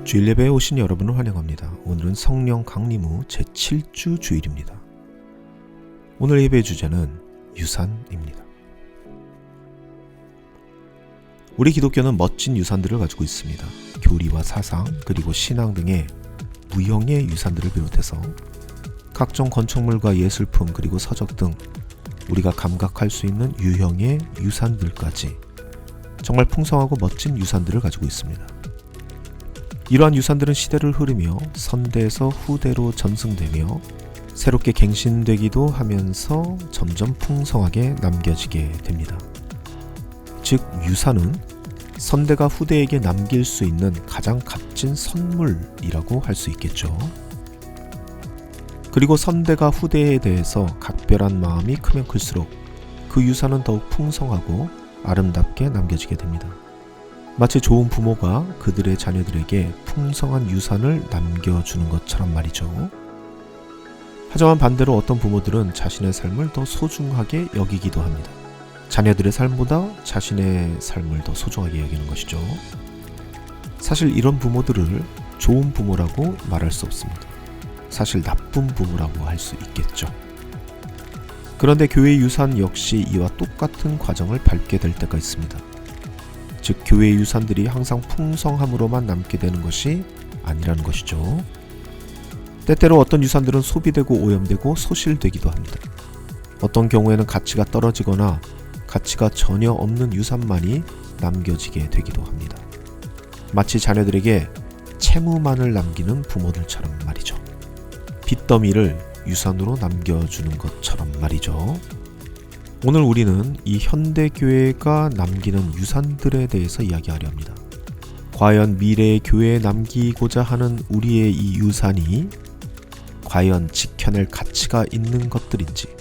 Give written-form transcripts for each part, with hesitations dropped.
주일 예배에 오신 여러분을 환영합니다. 오늘은 성령 강림 후 제7주 주일입니다. 오늘 예배의 주제는 유산입니다. 우리 기독교는 멋진 유산들을 가지고 있습니다. 교리와 사상, 그리고 신앙 등의 무형의 유산들을 비롯해서 각종 건축물과 예술품, 그리고 서적 등 우리가 감각할 수 있는 유형의 유산들까지 정말 풍성하고 멋진 유산들을 가지고 있습니다. 이러한 유산들은 시대를 흐르며 선대에서 후대로 전승되며 새롭게 갱신되기도 하면서 점점 풍성하게 남겨지게 됩니다. 즉, 유산은 선대가 후대에게 남길 수 있는 가장 값진 선물이라고 할 수 있겠죠. 그리고 선대가 후대에 대해서 각별한 마음이 크면 클수록 그 유산은 더욱 풍성하고 아름답게 남겨지게 됩니다. 마치 좋은 부모가 그들의 자녀들에게 풍성한 유산을 남겨주는 것처럼 말이죠. 하지만 반대로 어떤 부모들은 자신의 삶을 더 소중하게 여기기도 합니다. 자녀들의 삶보다 자신의 삶을 더 소중하게 여기는 것이죠. 사실 이런 부모들을 좋은 부모라고 말할 수 없습니다. 사실 나쁜 부모라고 할 수 있겠죠. 그런데 교회의 유산 역시 이와 똑같은 과정을 밟게 될 때가 있습니다. 즉, 교회의 유산들이 항상 풍성함으로만 남게 되는 것이 아니라는 것이죠. 때때로 어떤 유산들은 소비되고 오염되고 소실되기도 합니다. 어떤 경우에는 가치가 떨어지거나 가치가 전혀 없는 유산만이 남겨지게 되기도 합니다. 마치 자녀들에게 채무만을 남기는 부모들처럼 말이죠. 빚더미를 유산으로 남겨주는 것처럼 말이죠. 오늘 우리는 이 현대교회가 남기는 유산들에 대해서 이야기하려 합니다. 과연 미래의 교회에 남기고자 하는 우리의 이 유산이 과연 지켜낼 가치가 있는 것들인지,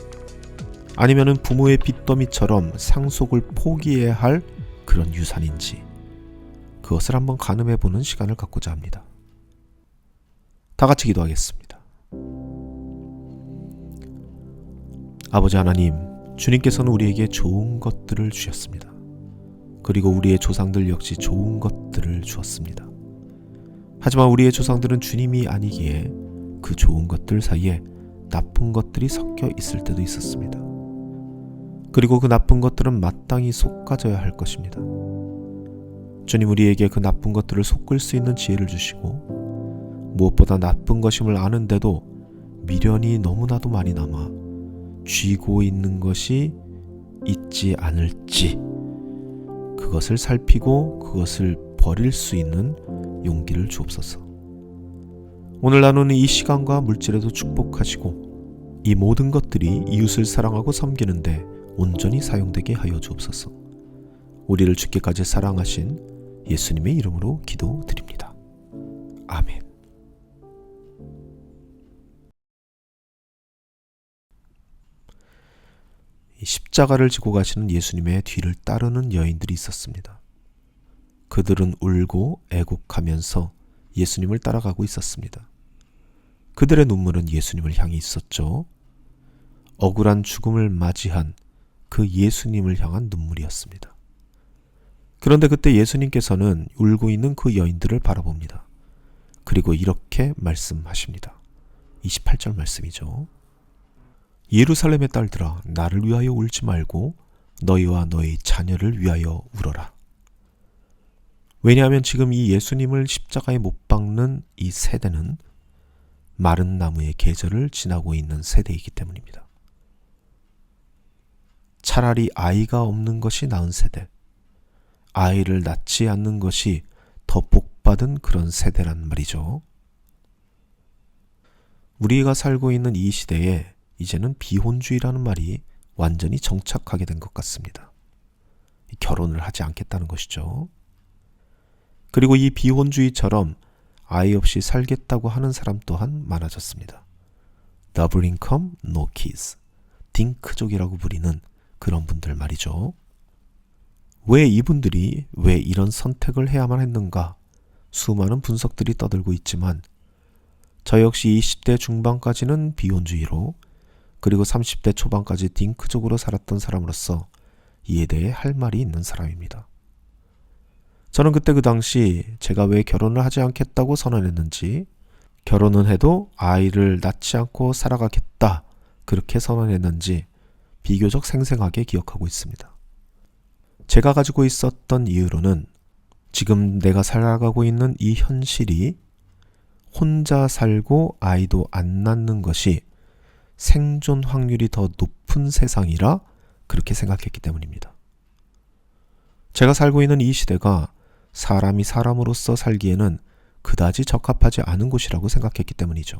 아니면 부모의 빚더미처럼 상속을 포기해야 할 그런 유산인지, 그것을 한번 가늠해보는 시간을 갖고자 합니다. 다 같이 기도하겠습니다. 아버지 하나님, 주님께서는 우리에게 좋은 것들을 주셨습니다. 그리고 우리의 조상들 역시 좋은 것들을 주었습니다. 하지만 우리의 조상들은 주님이 아니기에 그 좋은 것들 사이에 나쁜 것들이 섞여 있을 때도 있었습니다. 그리고 그 나쁜 것들은 마땅히 솎아져야 할 것입니다. 주님, 우리에게 그 나쁜 것들을 솎을 수 있는 지혜를 주시고, 무엇보다 나쁜 것임을 아는데도 미련이 너무나도 많이 남아 쥐고 있는 것이 있지 않을지, 그것을 살피고 그것을 버릴 수 있는 용기를 주옵소서. 오늘 나누는 이 시간과 물질에도 축복하시고, 이 모든 것들이 이웃을 사랑하고 섬기는데 온전히 사용되게 하여 주옵소서. 우리를 죽기까지 사랑하신 예수님의 이름으로 기도드립니다. 아멘. 십자가를 지고 가시는 예수님의 뒤를 따르는 여인들이 있었습니다. 그들은 울고 애곡하면서 예수님을 따라가고 있었습니다. 그들의 눈물은 예수님을 향해 있었죠. 억울한 죽음을 맞이한 그 예수님을 향한 눈물이었습니다. 그런데 그때 예수님께서는 울고 있는 그 여인들을 바라봅니다. 그리고 이렇게 말씀하십니다. 28절 말씀이죠. 예루살렘의 딸들아, 나를 위하여 울지 말고 너희와 너희 자녀를 위하여 울어라. 왜냐하면 지금 이 예수님을 십자가에 못 박는 이 세대는 마른 나무의 계절을 지나고 있는 세대이기 때문입니다. 차라리 아이가 없는 것이 나은 세대, 아이를 낳지 않는 것이 더 복받은 그런 세대란 말이죠. 우리가 살고 있는 이 시대에 이제는 비혼주의라는 말이 완전히 정착하게 된 것 같습니다. 결혼을 하지 않겠다는 것이죠. 그리고 이 비혼주의처럼 아이 없이 살겠다고 하는 사람 또한 많아졌습니다. Double income, no kids. 딩크족이라고 부리는 그런 분들 말이죠. 왜 이분들이 왜 이런 선택을 해야만 했는가? 수많은 분석들이 떠들고 있지만 저 역시 20대 중반까지는 비혼주의로, 그리고 30대 초반까지 딩크족으로 살았던 사람으로서 이에 대해 할 말이 있는 사람입니다. 저는 그때 그 당시 제가 왜 결혼을 하지 않겠다고 선언했는지, 결혼은 해도 아이를 낳지 않고 살아가겠다 그렇게 선언했는지 비교적 생생하게 기억하고 있습니다. 제가 가지고 있었던 이유로는 지금 내가 살아가고 있는 이 현실이 혼자 살고 아이도 안 낳는 것이 생존 확률이 더 높은 세상이라 그렇게 생각했기 때문입니다. 제가 살고 있는 이 시대가 사람이 사람으로서 살기에는 그다지 적합하지 않은 곳이라고 생각했기 때문이죠.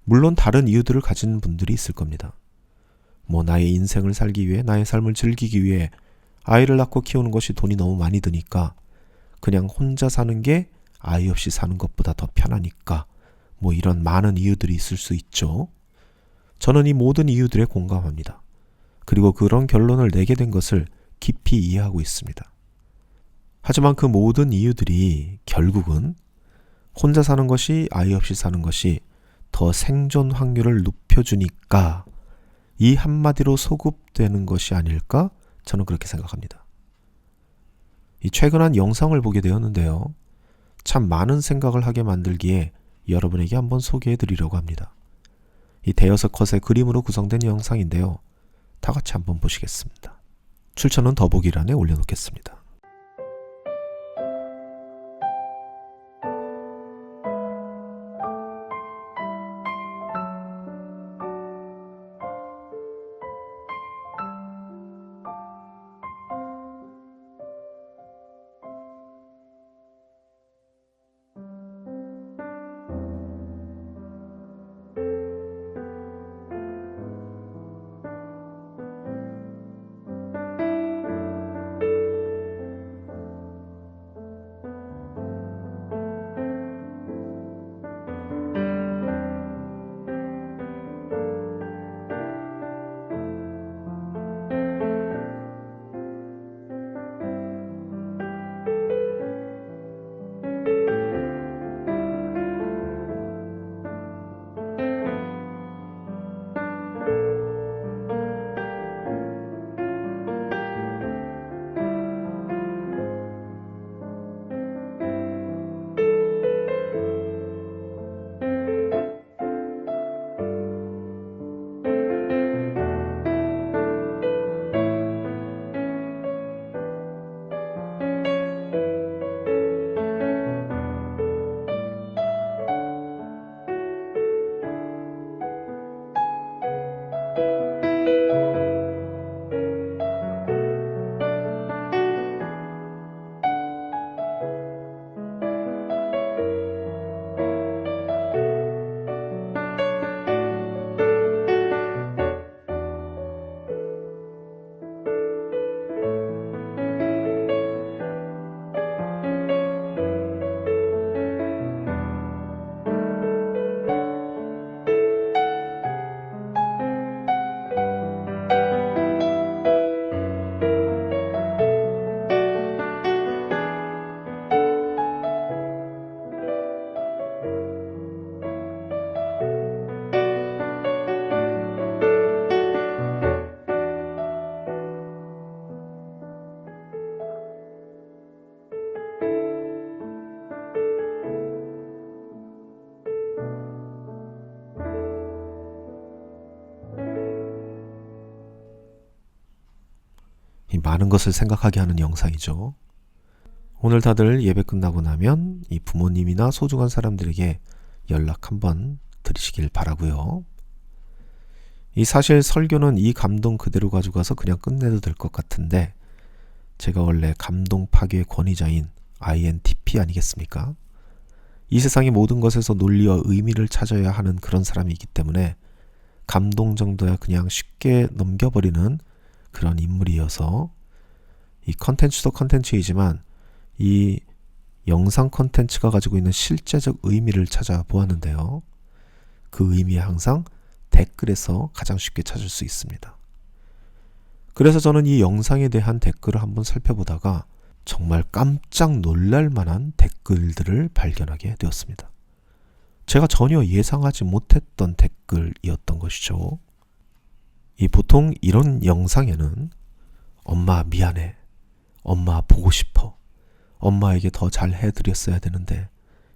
물론 다른 이유들을 가진 분들이 있을 겁니다. 나의 인생을 살기 위해, 나의 삶을 즐기기 위해 아이를 낳고 키우는 것이 돈이 너무 많이 드니까 그냥 혼자 사는 게 아이 없이 사는 것보다 더 편하니까, 이런 많은 이유들이 있을 수 있죠. 저는 이 모든 이유들에 공감합니다. 그리고 그런 결론을 내게 된 것을 깊이 이해하고 있습니다. 하지만 그 모든 이유들이 결국은 혼자 사는 것이, 아이 없이 사는 것이 더 생존 확률을 높여주니까 이 한마디로 소급되는 것이 아닐까? 저는 그렇게 생각합니다. 최근 한 영상을 보게 되었는데요. 참 많은 생각을 하게 만들기에 여러분에게 한번 소개해 드리려고 합니다. 이 대여섯 컷의 그림으로 구성된 영상인데요. 다 같이 한번 보시겠습니다. 출처는 더보기란에 올려놓겠습니다. 이 많은 것을 생각하게 하는 영상이죠. 오늘 다들 예배 끝나고 나면 이 부모님이나 소중한 사람들에게 연락 한번 드리시길 바라고요. 이 사실 설교는 이 감동 그대로 가져가서 그냥 끝내도 될 것 같은데, 제가 원래 감동 파괴의 권위자인 INTP 아니겠습니까? 이 세상의 모든 것에서 논리와 의미를 찾아야 하는 그런 사람이기 때문에 감동 정도야 그냥 쉽게 넘겨버리는 그런 인물이어서, 이 컨텐츠도 컨텐츠이지만 이 영상 컨텐츠가 가지고 있는 실제적 의미를 찾아보았는데요. 그 의미에 항상 댓글에서 가장 쉽게 찾을 수 있습니다. 그래서 저는 이 영상에 대한 댓글을 한번 살펴보다가 정말 깜짝 놀랄 만한 댓글들을 발견하게 되었습니다. 제가 전혀 예상하지 못했던 댓글이었던 것이죠. 보통 이런 영상에는 엄마 미안해, 엄마 보고 싶어. 엄마에게 더 잘 해드렸어야 되는데.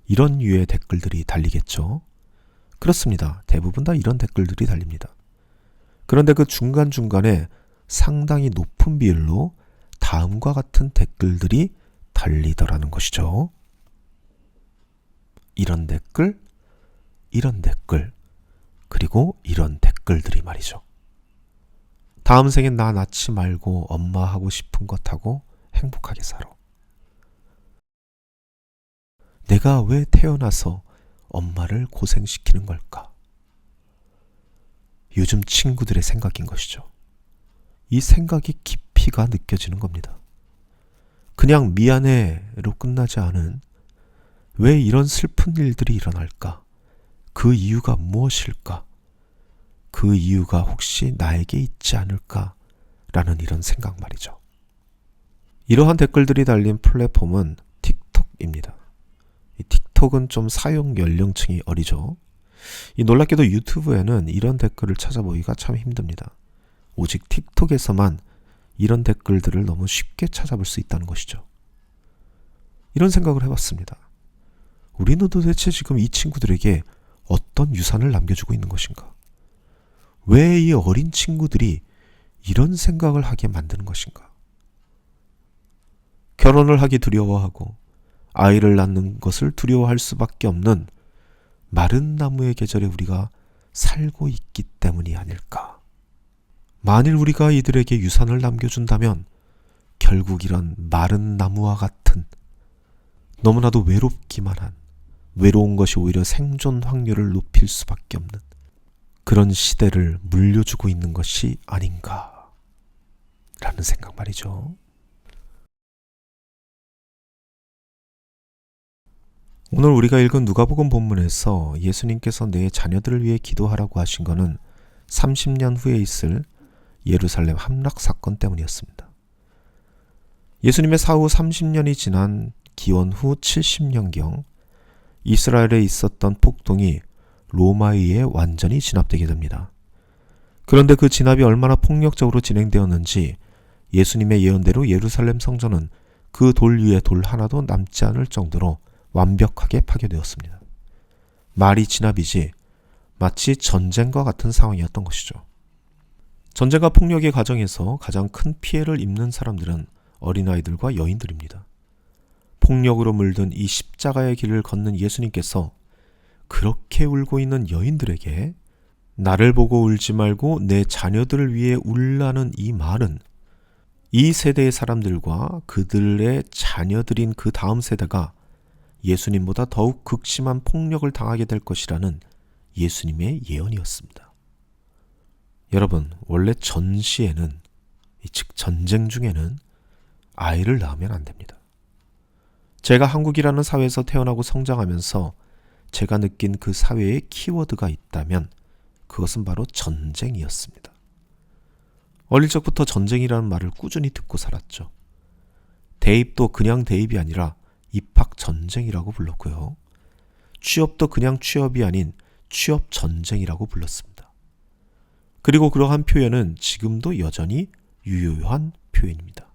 이런 유의 댓글들이 달리겠죠. 그렇습니다. 대부분 다 이런 댓글들이 달립니다. 그런데 그 중간중간에 상당히 높은 비율로 다음과 같은 댓글들이 달리더라는 것이죠. 이런 댓글, 이런 댓글, 그리고 이런 댓글들이 말이죠. 다음 생엔 나 낳지 말고 엄마 하고 싶은 것 하고 행복하게 살아. 내가 왜 태어나서 엄마를 고생시키는 걸까? 요즘 친구들의 생각인 것이죠. 이 생각이 깊이가 느껴지는 겁니다. 그냥 미안해로 끝나지 않은 왜 이런 슬픈 일들이 일어날까? 그 이유가 무엇일까? 그 이유가 혹시 나에게 있지 않을까? 라는 이런 생각 말이죠. 이러한 댓글들이 달린 플랫폼은 틱톡입니다. 이 틱톡은 좀 사용 연령층이 어리죠. 이 놀랍게도 유튜브에는 이런 댓글을 찾아보기가 참 힘듭니다. 오직 틱톡에서만 이런 댓글들을 너무 쉽게 찾아볼 수 있다는 것이죠. 이런 생각을 해봤습니다. 우리는 도대체 지금 이 친구들에게 어떤 유산을 남겨주고 있는 것인가? 왜 이 어린 친구들이 이런 생각을 하게 만드는 것인가? 결혼을 하기 두려워하고 아이를 낳는 것을 두려워할 수밖에 없는 마른 나무의 계절에 우리가 살고 있기 때문이 아닐까? 만일 우리가 이들에게 유산을 남겨준다면 결국 이런 마른 나무와 같은 너무나도 외롭기만 한 외로운 것이 오히려 생존 확률을 높일 수밖에 없는 그런 시대를 물려주고 있는 것이 아닌가 라는 생각 말이죠. 오늘 우리가 읽은 누가복음 본문에서 예수님께서 내 자녀들을 위해 기도하라고 하신 것은 30년 후에 있을 예루살렘 함락 사건 때문이었습니다. 예수님의 사후 30년이 지난 기원 후 70년경 이스라엘에 있었던 폭동이 로마에 의해 완전히 진압되게 됩니다. 그런데 그 진압이 얼마나 폭력적으로 진행되었는지 예수님의 예언대로 예루살렘 성전은 그 돌 위에 돌 하나도 남지 않을 정도로 완벽하게 파괴되었습니다. 말이 진압이지 마치 전쟁과 같은 상황이었던 것이죠. 전쟁과 폭력의 과정에서 가장 큰 피해를 입는 사람들은 어린아이들과 여인들입니다. 폭력으로 물든 이 십자가의 길을 걷는 예수님께서 그렇게 울고 있는 여인들에게 나를 보고 울지 말고 내 자녀들을 위해 울라는 이 말은 이 세대의 사람들과 그들의 자녀들인 그 다음 세대가 예수님보다 더욱 극심한 폭력을 당하게 될 것이라는 예수님의 예언이었습니다. 여러분, 원래 전시에는, 즉 전쟁 중에는 아이를 낳으면 안 됩니다. 제가 한국이라는 사회에서 태어나고 성장하면서 제가 느낀 그 사회의 키워드가 있다면 그것은 바로 전쟁이었습니다. 어릴 적부터 전쟁이라는 말을 꾸준히 듣고 살았죠. 대입도 그냥 대입이 아니라 입학 전쟁이라고 불렀고요. 취업도 그냥 취업이 아닌 취업 전쟁이라고 불렀습니다. 그리고 그러한 표현은 지금도 여전히 유효한 표현입니다.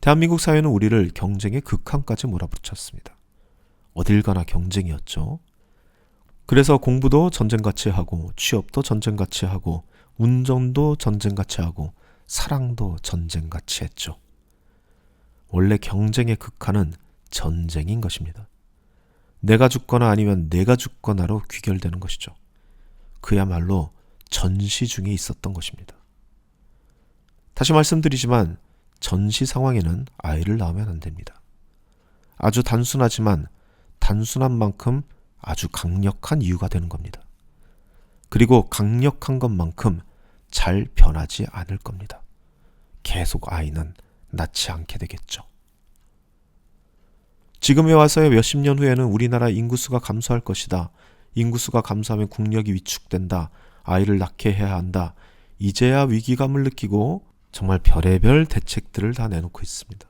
대한민국 사회는 우리를 경쟁의 극한까지 몰아붙였습니다. 어딜 가나 경쟁이었죠. 그래서 공부도 전쟁같이 하고 취업도 전쟁같이 하고 운전도 전쟁같이 하고 사랑도 전쟁같이 했죠. 원래 경쟁의 극한은 전쟁인 것입니다. 내가 죽거나 아니면 내가 죽거나로 귀결되는 것이죠. 그야말로 전시 중에 있었던 것입니다. 다시 말씀드리지만 전시 상황에는 아이를 낳으면 안 됩니다. 아주 단순하지만 단순한 만큼 아주 강력한 이유가 되는 겁니다. 그리고 강력한 것만큼 잘 변하지 않을 겁니다. 계속 아이는 낳지 않게 되겠죠. 지금에 와서의 몇십 년 후에는 우리나라 인구수가 감소할 것이다. 인구수가 감소하면 국력이 위축된다. 아이를 낳게 해야 한다. 이제야 위기감을 느끼고 정말 별의별 대책들을 다 내놓고 있습니다.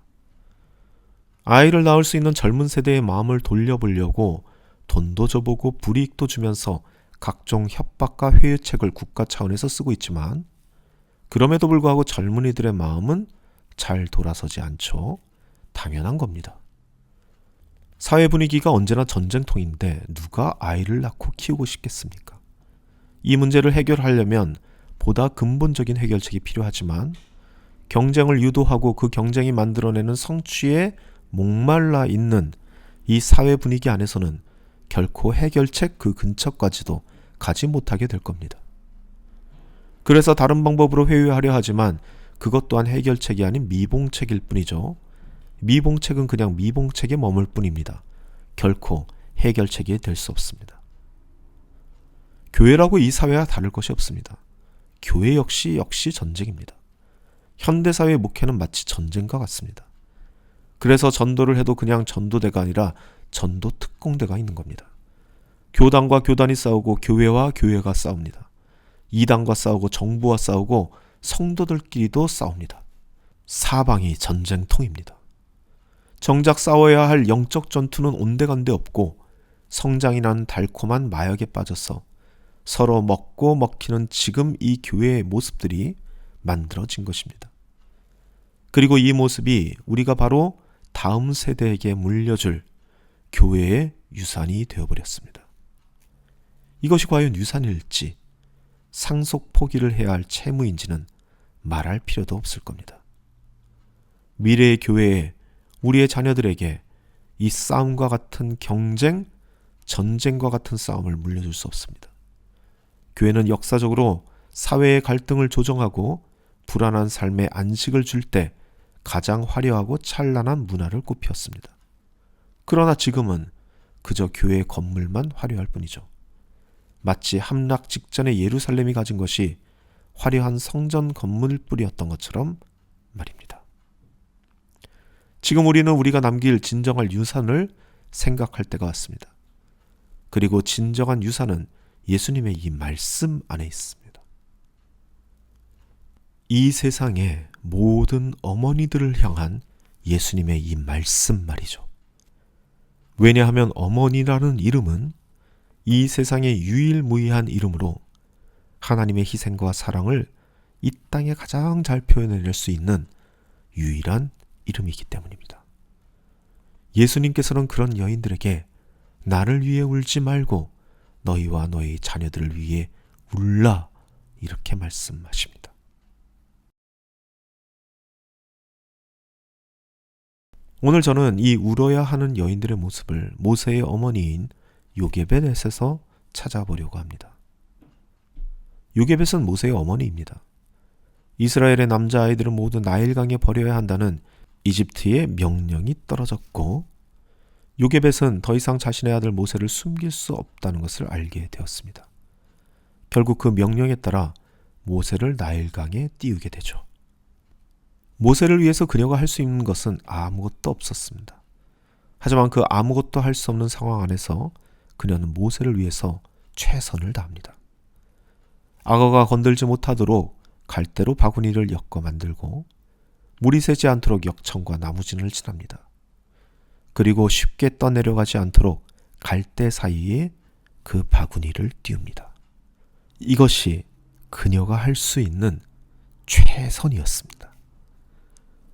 아이를 낳을 수 있는 젊은 세대의 마음을 돌려보려고 돈도 줘보고 불이익도 주면서 각종 협박과 회유책을 국가 차원에서 쓰고 있지만 그럼에도 불구하고 젊은이들의 마음은 잘 돌아서지 않죠. 당연한 겁니다. 사회 분위기가 언제나 전쟁통인데 누가 아이를 낳고 키우고 싶겠습니까? 이 문제를 해결하려면 보다 근본적인 해결책이 필요하지만 경쟁을 유도하고 그 경쟁이 만들어내는 성취에 목말라 있는 이 사회 분위기 안에서는 결코 해결책 그 근처까지도 가지 못하게 될 겁니다. 그래서 다른 방법으로 회유하려 하지만 그것 또한 해결책이 아닌 미봉책일 뿐이죠. 미봉책은 그냥 미봉책에 머물 뿐입니다. 결코 해결책이 될 수 없습니다. 교회라고 이 사회와 다를 것이 없습니다. 교회 역시 전쟁입니다. 현대사회의 목회는 마치 전쟁과 같습니다. 그래서 전도를 해도 그냥 전도대가 아니라 전도 특공대가 있는 겁니다. 교단과 교단이 싸우고 교회와 교회가 싸웁니다. 이단과 싸우고 정부와 싸우고 성도들끼리도 싸웁니다. 사방이 전쟁통입니다. 정작 싸워야 할 영적 전투는 온데간데 없고 성장이라는 달콤한 마약에 빠져서 서로 먹고 먹히는 지금 이 교회의 모습들이 만들어진 것입니다. 그리고 이 모습이 우리가 바로 다음 세대에게 물려줄 교회의 유산이 되어버렸습니다. 이것이 과연 유산일지 상속 포기를 해야 할 채무인지는 말할 필요도 없을 겁니다. 미래의 교회에 우리의 자녀들에게 이 싸움과 같은 경쟁, 전쟁과 같은 싸움을 물려줄 수 없습니다. 교회는 역사적으로 사회의 갈등을 조정하고 불안한 삶의 안식을 줄 때 가장 화려하고 찬란한 문화를 꽃피웠습니다. 그러나 지금은 그저 교회의 건물만 화려할 뿐이죠. 마치 함락 직전의 예루살렘이 가진 것이 화려한 성전 건물뿐이었던 것처럼 말입니다. 지금 우리는 우리가 남길 진정한 유산을 생각할 때가 왔습니다. 그리고 진정한 유산은 예수님의 이 말씀 안에 있습니다. 이 세상의 모든 어머니들을 향한 예수님의 이 말씀 말이죠. 왜냐하면 어머니라는 이름은 이 세상의 유일무이한 이름으로 하나님의 희생과 사랑을 이 땅에 가장 잘 표현해낼 수 있는 유일한 이름이기 때문입니다. 예수님께서는 그런 여인들에게 나를 위해 울지 말고 너희와 너희 자녀들을 위해 울라 이렇게 말씀하십니다. 오늘 저는 이 울어야 하는 여인들의 모습을 모세의 어머니인 요게벳에서 찾아보려고 합니다. 요게벳은 모세의 어머니입니다. 이스라엘의 남자아이들은 모두 나일강에 버려야 한다는 이집트의 명령이 떨어졌고 요게벳은 더 이상 자신의 아들 모세를 숨길 수 없다는 것을 알게 되었습니다. 결국 그 명령에 따라 모세를 나일강에 띄우게 되죠. 모세를 위해서 그녀가 할 수 있는 것은 아무것도 없었습니다. 하지만 그 아무것도 할 수 없는 상황 안에서 그녀는 모세를 위해서 최선을 다합니다. 악어가 건들지 못하도록 갈대로 바구니를 엮어 만들고 물이 새지 않도록 역청과 나무진을 칠합니다. 그리고 쉽게 떠내려가지 않도록 갈대 사이에 그 바구니를 띄웁니다. 이것이 그녀가 할 수 있는 최선이었습니다.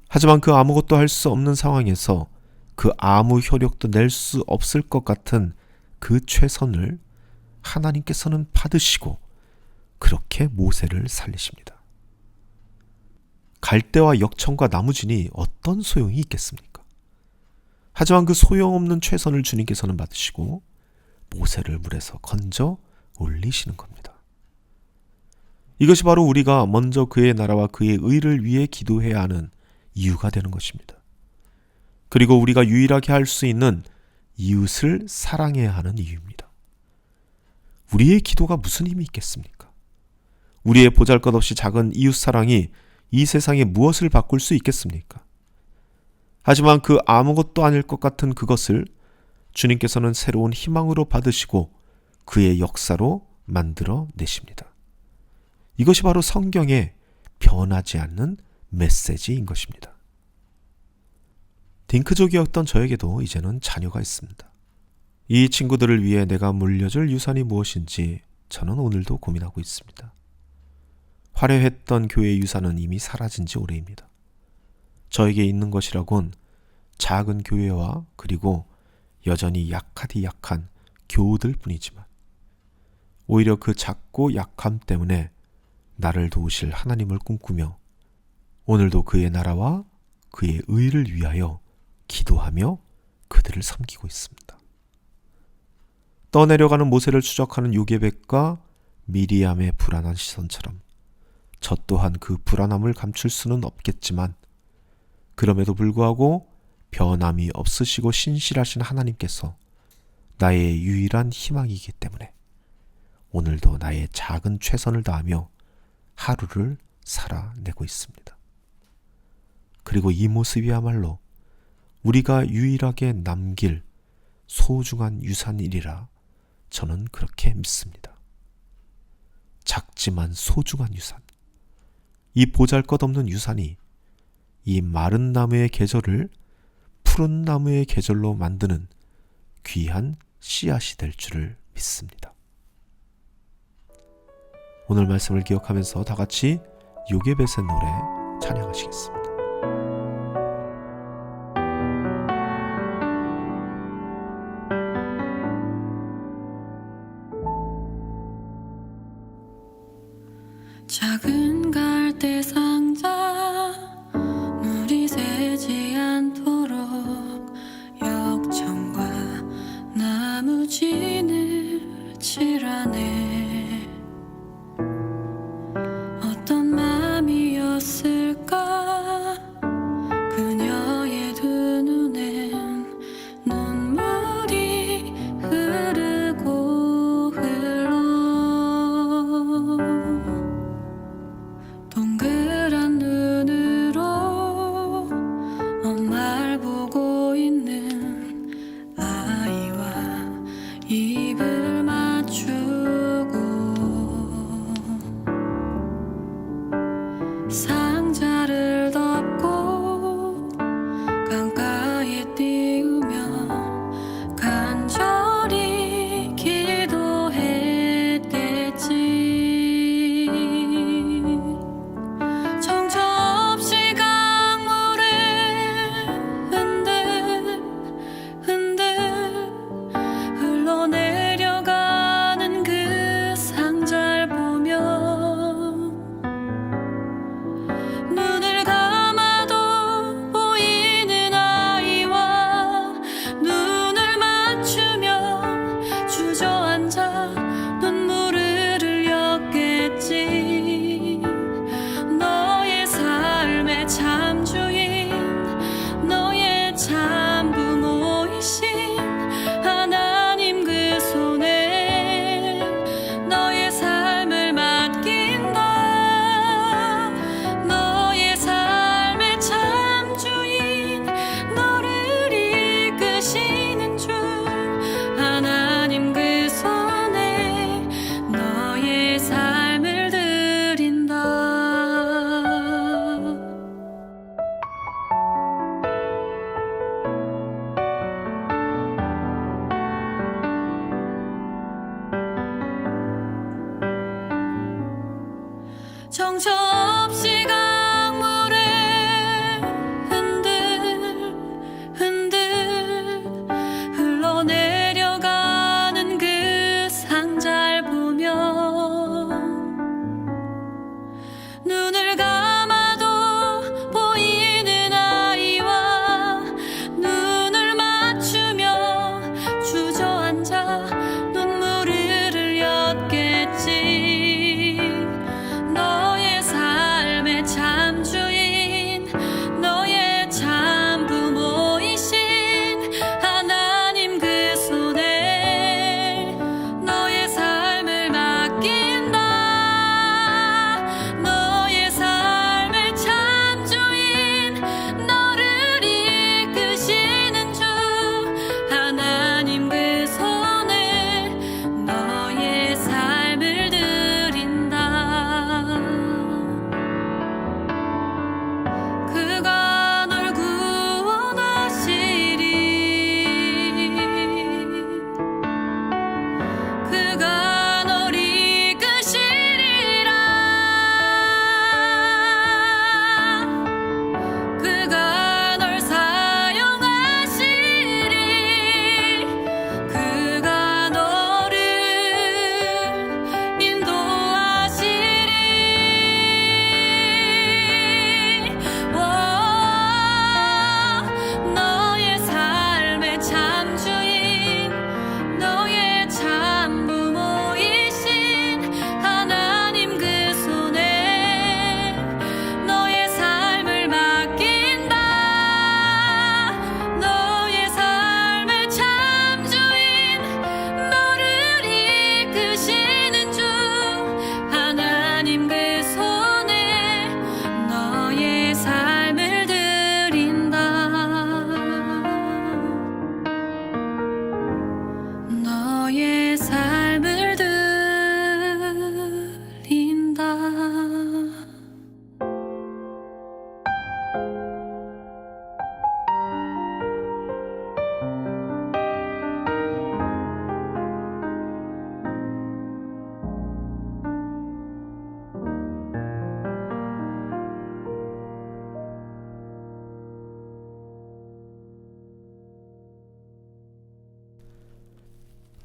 하지만 그 아무것도 할 수 없는 상황에서 그 아무 효력도 낼 수 없을 것 같은 그 최선을 하나님께서는 받으시고 그렇게 모세를 살리십니다. 갈대와 역청과 나무진이 어떤 소용이 있겠습니까? 하지만 그 소용없는 최선을 주님께서는 받으시고 모세를 물에서 건져 올리시는 겁니다. 이것이 바로 우리가 먼저 그의 나라와 그의 의를 위해 기도해야 하는 이유가 되는 것입니다. 그리고 우리가 유일하게 할 수 있는 이웃을 사랑해야 하는 이유입니다. 우리의 기도가 무슨 힘이 있겠습니까? 우리의 보잘것없이 작은 이웃 사랑이 이 세상에 무엇을 바꿀 수 있겠습니까? 하지만 그 아무것도 아닐 것 같은 그것을 주님께서는 새로운 희망으로 받으시고 그의 역사로 만들어 내십니다. 이것이 바로 성경의 변하지 않는 메시지인 것입니다. 딩크족이었던 저에게도 이제는 자녀가 있습니다. 이 친구들을 위해 내가 물려줄 유산이 무엇인지 저는 오늘도 고민하고 있습니다. 화려했던 교회의 유산은 이미 사라진 지 오래입니다. 저에게 있는 것이라곤 작은 교회와 그리고 여전히 약하디 약한 교우들 뿐이지만 오히려 그 작고 약함 때문에 나를 도우실 하나님을 꿈꾸며 오늘도 그의 나라와 그의 의를 위하여 기도하며 그들을 섬기고 있습니다. 떠내려가는 모세를 추적하는 요게벳과 미리암의 불안한 시선처럼 저 또한 그 불안함을 감출 수는 없겠지만 그럼에도 불구하고 변함이 없으시고 신실하신 하나님께서 나의 유일한 희망이기 때문에 오늘도 나의 작은 최선을 다하며 하루를 살아내고 있습니다. 그리고 이 모습이야말로 우리가 유일하게 남길 소중한 유산이리라 저는 그렇게 믿습니다. 작지만 소중한 유산. 이 보잘것없는 유산이 이 마른 나무의 계절을 푸른 나무의 계절로 만드는 귀한 씨앗이 될 줄을 믿습니다. 오늘 말씀을 기억하면서 다 같이 요게벳의 노래 찬양하시겠습니다. 작은 갈대 상자 물이 새지 않도록 역청과 나무 진을 칠하네. 어떤 마음이었을까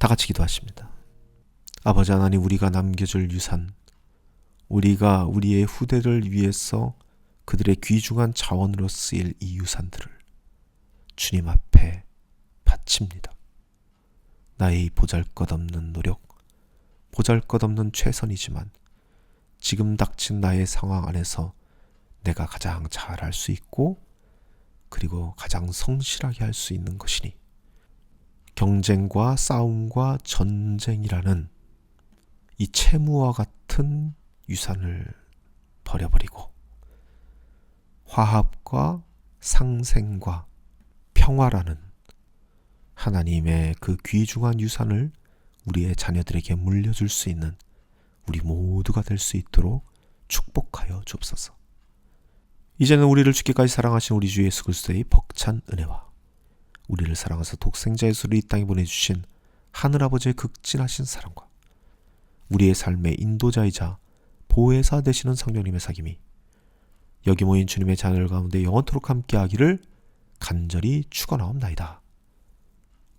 다 같이 기도하십니다. 아버지 하나님, 우리가 남겨줄 유산, 우리가 우리의 후대를 위해서 그들의 귀중한 자원으로 쓰일 이 유산들을 주님 앞에 바칩니다. 나의 보잘것없는 노력, 보잘것없는 최선이지만 지금 닥친 나의 상황 안에서 내가 가장 잘할 수 있고 그리고 가장 성실하게 할 수 있는 것이니 경쟁과 싸움과 전쟁이라는 이 채무와 같은 유산을 버려버리고 화합과 상생과 평화라는 하나님의 그 귀중한 유산을 우리의 자녀들에게 물려줄 수 있는 우리 모두가 될 수 있도록 축복하여 주옵소서. 이제는 우리를 죽기까지 사랑하신 우리 주 예수 그리스도의 벅찬 은혜와 우리를 사랑하사 독생자 예수를 이 땅에 보내주신 하늘아버지의 극진하신 사랑과 우리의 삶의 인도자이자 보혜사 되시는 성령님의 사귐이 여기 모인 주님의 자녀들 가운데 영원토록 함께하기를 간절히 축원하옵나이다.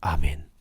아멘.